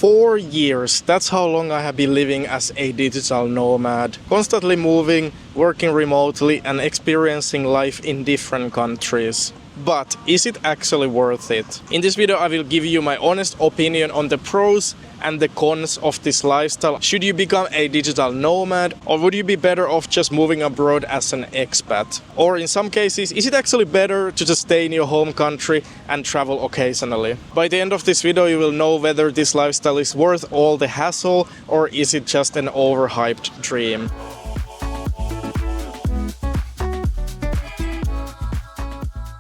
4 years. That's how long I have been living as a digital nomad, constantly moving, working remotely and experiencing life in different countries. But is it actually worth it? In this video I will give you my honest opinion on the pros and the cons of this lifestyle. Should you become a digital nomad, or would you be better off just moving abroad as an expat? Or in some cases, is it actually better to just stay in your home country and travel occasionally? By the end of this video you will know whether this lifestyle is worth all the hassle, or is it just an overhyped dream.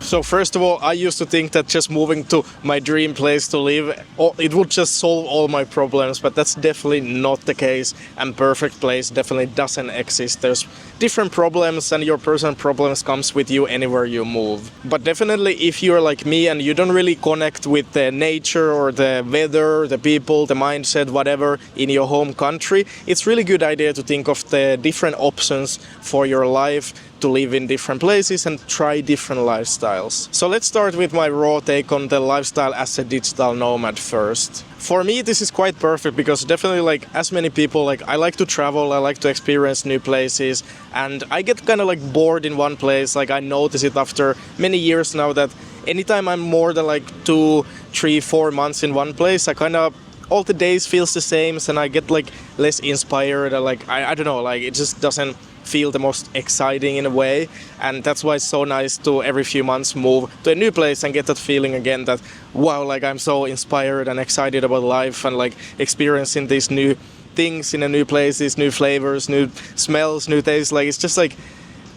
So first of all, I used to think that just moving to my dream place to live, it would just solve all my problems, but that's definitely not the case, and perfect place definitely doesn't exist. There's different problems and your personal problems comes with you anywhere you move. But definitely if you're like me and you don't really connect with the nature or the weather, the people, the mindset, whatever in your home country, it's really good idea to think of the different options for your life, to live in different places and try different lifestyles. So let's start with my raw take on the lifestyle as a digital nomad first. For me this is quite perfect because definitely like as many people, like I like to travel, I like to experience new places, and I get kind of like bored in one place. Like I notice it after many years now that anytime I'm more than like 2, 3, 4 months in one place, I kind of all the days feels the same and I get like less inspired, or like I don't know, like it just doesn't feel the most exciting in a way. And that's why it's so nice to every few months move to a new place and get that feeling again that wow, like I'm so inspired and excited about life and like experiencing these new things in a new places, new flavors, new smells, new tastes. Like it's just like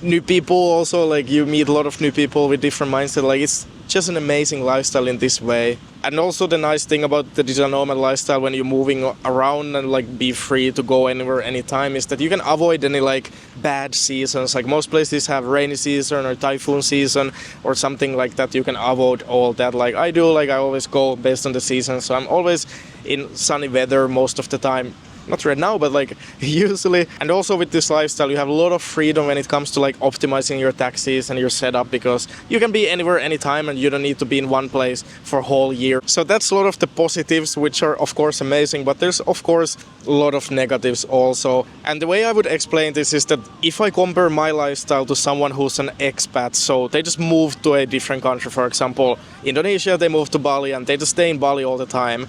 new people also, like you meet a lot of new people with different mindset. Like it's just an amazing lifestyle in this way. And also the nice thing about the digital nomad lifestyle when you're moving around and like be free to go anywhere anytime is that you can avoid any like bad seasons. Like most places have rainy season or typhoon season or something like that. You can avoid all that. Like I do, like I always go based on the season, so I'm always in sunny weather most of the time. Not right now, but like usually. And also with this lifestyle you have a lot of freedom when it comes to like optimizing your taxis and your setup, because you can be anywhere anytime and you don't need to be in one place for a whole year. So that's a lot of the positives, which are of course amazing, but there's of course a lot of negatives also. And the way I would explain this is that if I compare my lifestyle to someone who's an expat, so they just moved to a different country, for example Indonesia, they moved to Bali and they just stay in Bali all the time.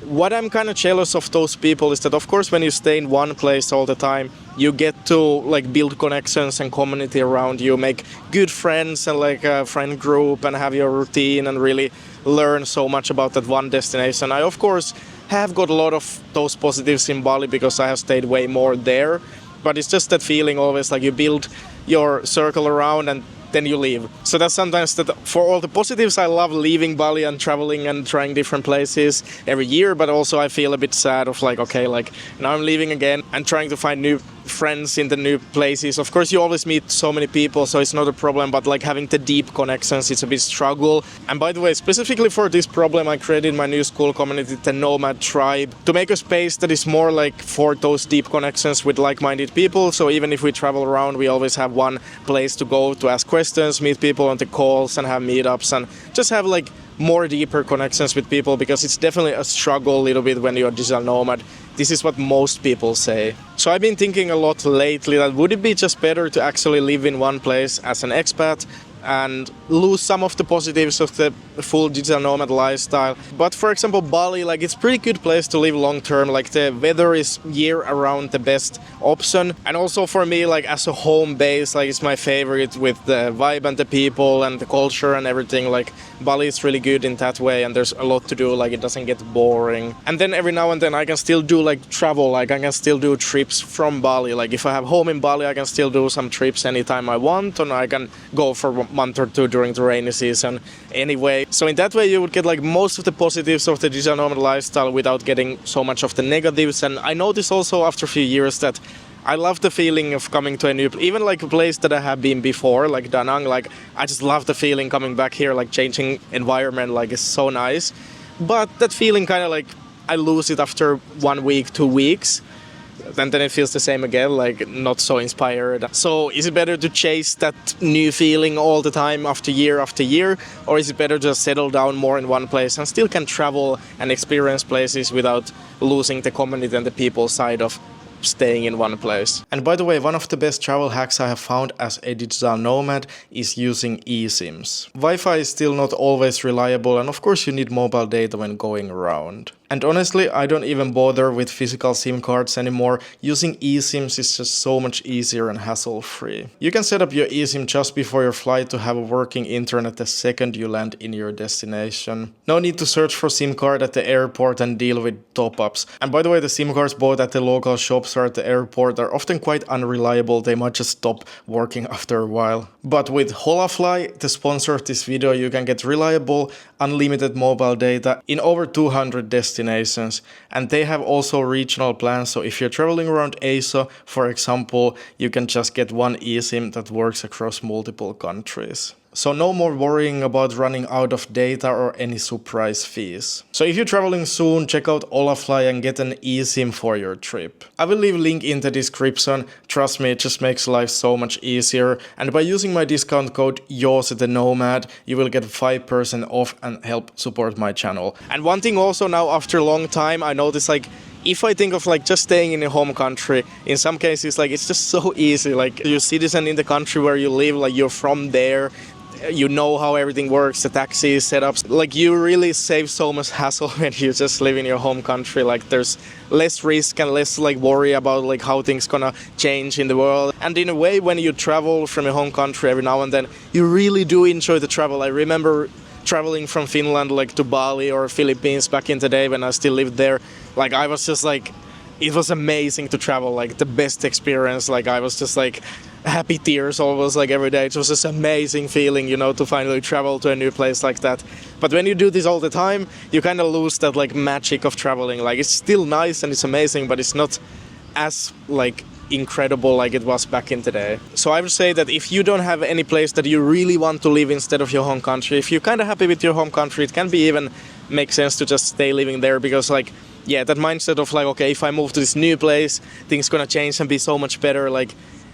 What I'm kind of jealous of those people is that of course when you stay in one place all the time, you get to like build connections and community around you, make good friends and like a friend group and have your routine and really learn so much about that one destination. I of course have got a lot of those positives in Bali because I have stayed way more there, but it's just that feeling always like you build your circle around and then you leave. So that's sometimes that for all the positives I love leaving Bali and traveling and trying different places every year, but also I feel a bit sad of like okay, like now I'm leaving again and trying to find new friends in the new places. Of course you always meet so many people, so it's not a problem, but like having the deep connections, it's a bit struggle. And by the way, specifically for this problem I created my new school community, the Nomad Tribe, to make a space that is more like for those deep connections with like-minded people. So even if we travel around, we always have one place to go to ask questions, meet people on the calls and have meetups and just have like more deeper connections with people, because it's definitely a struggle a little bit when you're a digital nomad. This is what most people say. So I've been thinking a lot lately that would it be just better to actually live in one place as an expat and lose some of the positives of the full digital nomad lifestyle. But for example Bali, like it's a pretty good place to live long term. Like the weather is year around the best option, and also for me like as a home base, like it's my favorite with the vibe and the people and the culture and everything. Like Bali is really good in that way and there's a lot to do, like it doesn't get boring. And then every now and then I can still do like travel, like I can still do trips from Bali. Like if I have home in Bali I can still do some trips anytime I want, and I can go for a month or two during the rainy season anyway. So in that way you would get like most of the positives of the digital nomad lifestyle without getting so much of the negatives. And I noticed also after a few years that I love the feeling of coming to a new, even like a place that I have been before, like Da Nang. Like I just love the feeling coming back here, like changing environment, like it's so nice. But that feeling kind of like I lose it after 1 week, 2 weeks. then it feels the same again, like not so inspired. So is it better to chase that new feeling all the time after year, or is it better to settle down more in one place and still can travel and experience places without losing the community and the people side of staying in one place? And by the way, one of the best travel hacks I have found as a digital nomad is using eSIMs. Wi-Fi is still not always reliable, and of course you need mobile data when going around. And honestly, I don't even bother with physical SIM cards anymore. Using eSIMs is just so much easier and hassle-free. You can set up your eSIM just before your flight to have a working internet the second you land in your destination. No need to search for SIM card at the airport and deal with top-ups. And by the way, the SIM cards bought at the local shops or at the airport are often quite unreliable. They might just stop working after a while. But with Holafly, the sponsor of this video, you can get reliable, unlimited mobile data in over 200 destinations, and they have also regional plans. So if you're traveling around Asia, for example, you can just get one eSIM that works across multiple countries. So no more worrying about running out of data or any surprise fees. So if you're traveling soon, check out Holafly and get an eSIM for your trip. I will leave a link in the description. Trust me, it just makes life so much easier. And by using my discount code DIGITALNOMAD, you will get 5% off and help support my channel. And one thing also now, after a long time, I noticed like, if I think of like just staying in your home country, in some cases like it's just so easy. Like you're a citizen in the country where you live, like you're from there. You know how everything works, the taxis, setups. Like you really save so much hassle when you just live in your home country. Like there's less risk and less like worry about like how things gonna change in the world. And in a way, when you travel from your home country every now and then, you really do enjoy the travel. I remember traveling from Finland like to Bali or Philippines back in the day when I still lived there. Like I was just like, it was amazing to travel, like the best experience. Like I was just like happy tears almost like every day. It was just amazing feeling, you know, to finally travel to a new place like that. But when you do this all the time, you kind of lose that like magic of traveling. Like it's still nice and it's amazing, but it's not as like incredible like it was back in the day. So I would say that if you don't have any place that you really want to live instead of your home country, if you're kind of happy with your home country, it can be even make sense to just stay living there, because like, yeah, that mindset of like, okay, if I move to this new place, things gonna change and be so much better. Like,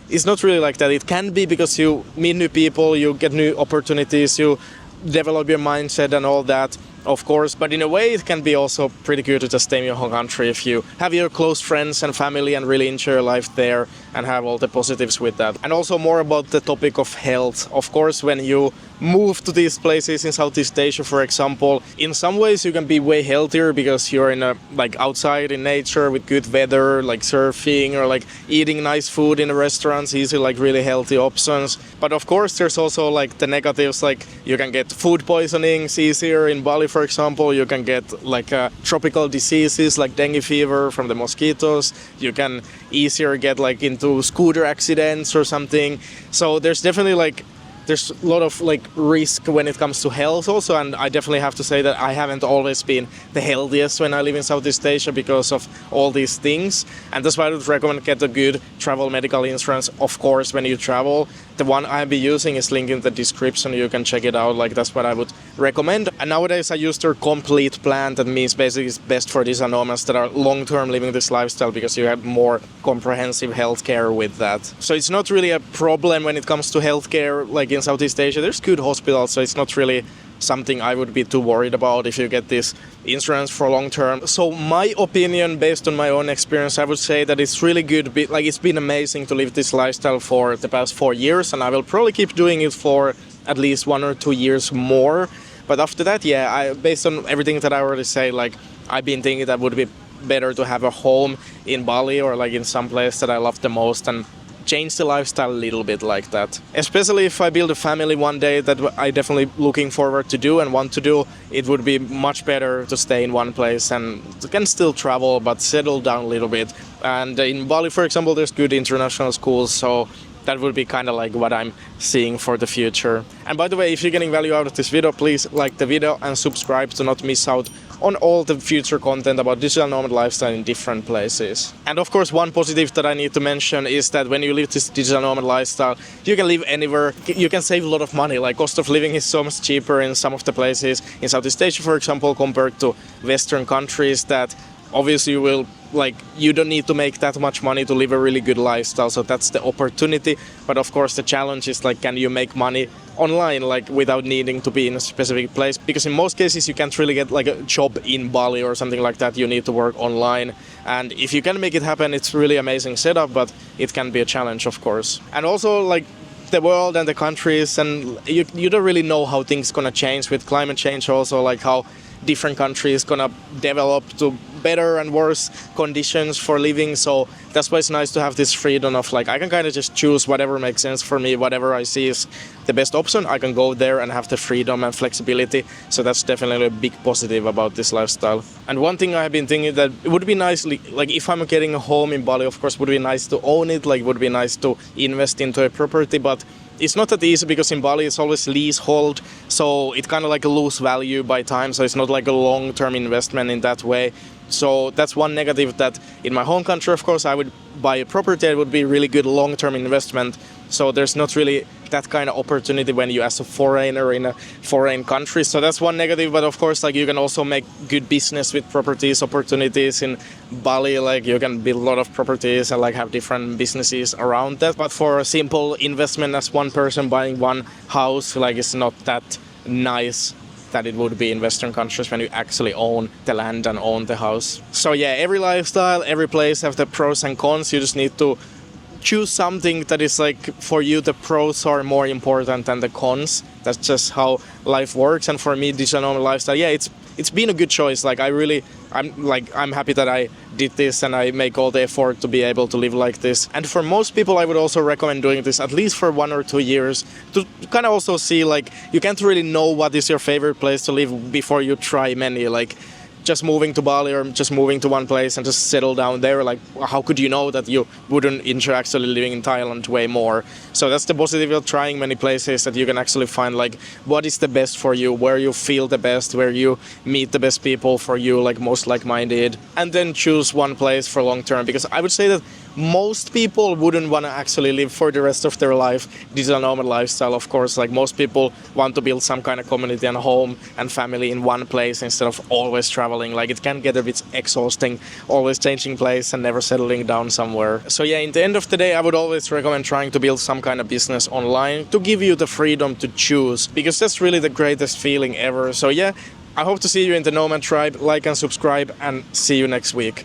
it's not really like that. It can be because you meet new people, you get new opportunities, you develop your mindset and all that, of course. But in a way, it can be also pretty good to just stay in your home country if you have your close friends and family and really enjoy your life there and have all the positives with that. And also more about the topic of health. Of course, when you move to these places in Southeast Asia, for example, in some ways you can be way healthier because you're in a like outside in nature with good weather, like surfing or like eating nice food in the restaurants, easy like really healthy options. But of course there's also like the negatives, like you can get food poisonings easier in Bali, for example. You can get like tropical diseases like dengue fever from the mosquitoes. You can easier get like into scooter accidents or something. So there's definitely like there's a lot of like risk when it comes to health also, and I definitely have to say that I haven't always been the healthiest when I live in Southeast Asia because of all these things, and that's why I would recommend get a good travel medical insurance, of course, when you travel. The one I'll be using is linked in the description, you can check it out, like that's what I would recommend. And nowadays I use their complete plan, that means basically it's best for digital nomads that are long-term living this lifestyle, because you have more comprehensive healthcare with that. So it's not really a problem when it comes to healthcare, like in Southeast Asia. There's good hospitals, so it's not really something I would be too worried about if you get this insurance for long term. So my opinion, based on my own experience, I would say that it's really good. Like it's been amazing to live this lifestyle for the past 4 years, and I will probably keep doing it for at least 1 or 2 years more. But after that, yeah, based on everything that I already say, like I've been thinking that would be better to have a home in Bali or like in some place that I love the most, and change the lifestyle a little bit like that. Especially if I build a family one day, that I definitely looking forward to do and want to do, it would be much better to stay in one place and can still travel but settle down a little bit. And in Bali, for example, there's good international schools, so that would be kind of like what I'm seeing for the future. And by the way, if you're getting value out of this video, please like the video and subscribe to not miss out on all the future content about digital nomad lifestyle in different places. And of course, one positive that I need to mention is that when you live this digital nomad lifestyle, you can live anywhere. You can save a lot of money. Like cost of living is so much cheaper in some of the places in Southeast Asia, for example, compared to Western countries, that obviously you will like you don't need to make that much money to live a really good lifestyle. So that's the opportunity. But of course the challenge is like, can you make money online, like without needing to be in a specific place? Because in most cases you can't really get like a job in Bali or something like that. You need to work online, and if you can make it happen, it's really amazing setup, but it can be a challenge, of course. And also like the world and the countries, and you don't really know how things gonna change with climate change, also like how different countries gonna develop to better and worse conditions for living. So that's why it's nice to have this freedom of like, I can kind of just choose whatever makes sense for me, whatever I see is the best option, I can go there and have the freedom and flexibility. So that's definitely a big positive about this lifestyle. And one thing I have been thinking that it would be nice, like if I'm getting a home in Bali, of course, would be nice to own it, like would be nice to invest into a property, but it's not that easy because in Bali it's always leasehold, so it kind of like lose value by time, so it's not like a long-term investment in that way. So that's one negative, that in my home country, of course, I would buy a property, it would be really good long-term investment. So there's not really that kind of opportunity when you as a foreigner in a foreign country. So that's one negative, but of course, like you can also make good business with properties opportunities in Bali. Like you can build a lot of properties and like have different businesses around that. But for a simple investment as one person buying one house, like it's not that nice that it would be in Western countries when you actually own the land and own the house. So yeah, every lifestyle, every place have the pros and cons. You just need to choose something that is like, for you the pros are more important than the cons. That's just how life works. And for me, digital nomad lifestyle, yeah, it's been a good choice. Like I'm happy that I did this and I make all the effort to be able to live like this. And for most people, I would also recommend doing this at least for 1 or 2 years to kind of also see, like, you can't really know what is your favorite place to live before you try many. Like just moving to Bali or just moving to one place and just settle down there, like how could you know that you wouldn't enjoy actually living in Thailand way more? So that's the positive of trying many places, that you can actually find like what is the best for you, where you feel the best, where you meet the best people for you, like most like-minded, and then choose one place for long term. Because I would say that most people wouldn't want to actually live for the rest of their life digital nomad lifestyle. Of course, like most people want to build some kind of community and home and family in one place instead of always traveling. Like it can get a bit exhausting, always changing place and never settling down somewhere. So yeah, in the end of the day, I would always recommend trying to build some kind of business online to give you the freedom to choose, because that's really the greatest feeling ever. So yeah, I hope to see you in the Nomad tribe. Like and subscribe, and see you next week.